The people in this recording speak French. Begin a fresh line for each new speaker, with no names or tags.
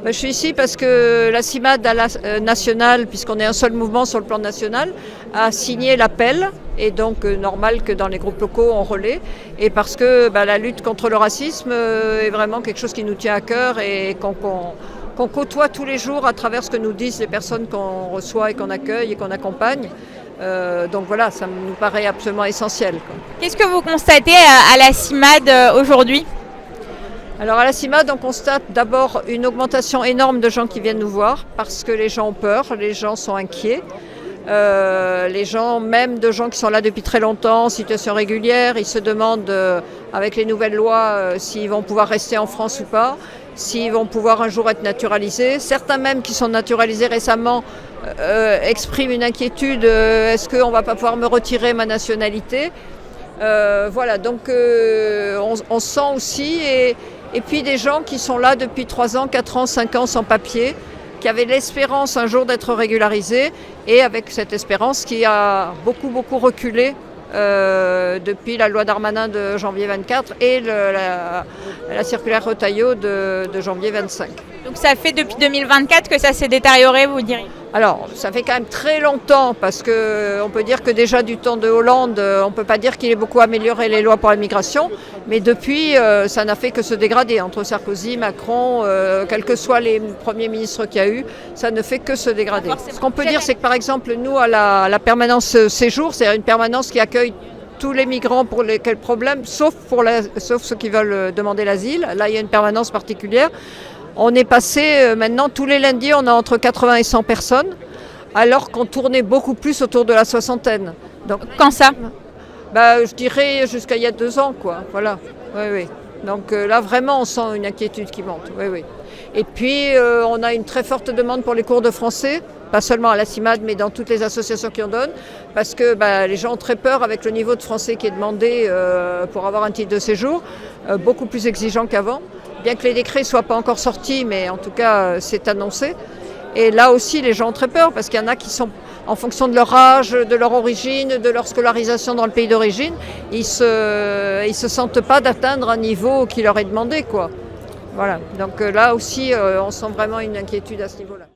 Je suis ici parce que la CIMAD nationale, puisqu'on est un seul mouvement sur le plan national, a signé l'appel et donc normal que dans les groupes locaux on relaie, et parce que la lutte contre le racisme est vraiment quelque chose qui nous tient à cœur et qu'on côtoie tous les jours à travers ce que nous disent les personnes qu'on reçoit et qu'on accueille et qu'on accompagne. Donc voilà, ça nous paraît absolument essentiel, quoi.
Qu'est-ce que vous constatez à la CIMAD aujourd'hui ?
Alors à la CIMAD, on constate d'abord une augmentation énorme de gens qui viennent nous voir parce que les gens ont peur, les gens sont inquiets. Les gens, même de gens qui sont là depuis très longtemps, en situation régulière, ils se demandent avec les nouvelles lois s'ils vont pouvoir rester en France ou pas, s'ils vont pouvoir un jour être naturalisés. Certains même qui sont naturalisés récemment expriment une inquiétude, est-ce qu'on ne va pas pouvoir me retirer ma nationalité ? Voilà, donc on sent aussi, et puis des gens qui sont là depuis 3 ans, 4 ans, 5 ans sans papier, qui avaient l'espérance un jour d'être régularisés, et avec cette espérance qui a beaucoup reculé depuis la loi Darmanin de janvier 24 et la circulaire Retailleau de janvier 25.
Donc ça fait depuis 2024 que ça s'est détérioré, vous diriez ?
Alors, ça fait quand même très longtemps, parce qu'on peut dire que déjà du temps de Hollande, on ne peut pas dire qu'il ait beaucoup amélioré les lois pour l'immigration, mais depuis, ça n'a fait que se dégrader. Entre Sarkozy, Macron, quels que soient les premiers ministres qu'il y a eu, ça ne fait que se dégrader. Ce qu'on peut dire, c'est que par exemple, nous, à la permanence séjour, c'est une permanence qui accueille tous les migrants pour lesquels problème, sauf ceux qui veulent demander l'asile. Là, il y a une permanence particulière. On est passé, maintenant, tous les lundis, on a entre 80 et 100 personnes, alors qu'on tournait beaucoup plus autour de la soixantaine.
Donc, quand ça ?
Je dirais jusqu'à il y a 2 ans, quoi. Voilà. Oui. Donc là, vraiment, on sent une inquiétude qui monte. Oui. Et puis, on a une très forte demande pour les cours de français, pas seulement à la CIMAD, mais dans toutes les associations qui en donnent, parce que les gens ont très peur avec le niveau de français qui est demandé pour avoir un titre de séjour, beaucoup plus exigeant qu'avant. Bien que les décrets ne soient pas encore sortis, mais en tout cas, c'est annoncé. Et là aussi, les gens ont très peur, parce qu'il y en a qui sont, en fonction de leur âge, de leur origine, de leur scolarisation dans le pays d'origine, ils ne se sentent pas d'atteindre un niveau qui leur est demandé, quoi. Voilà. Donc là aussi, on sent vraiment une inquiétude à ce niveau-là.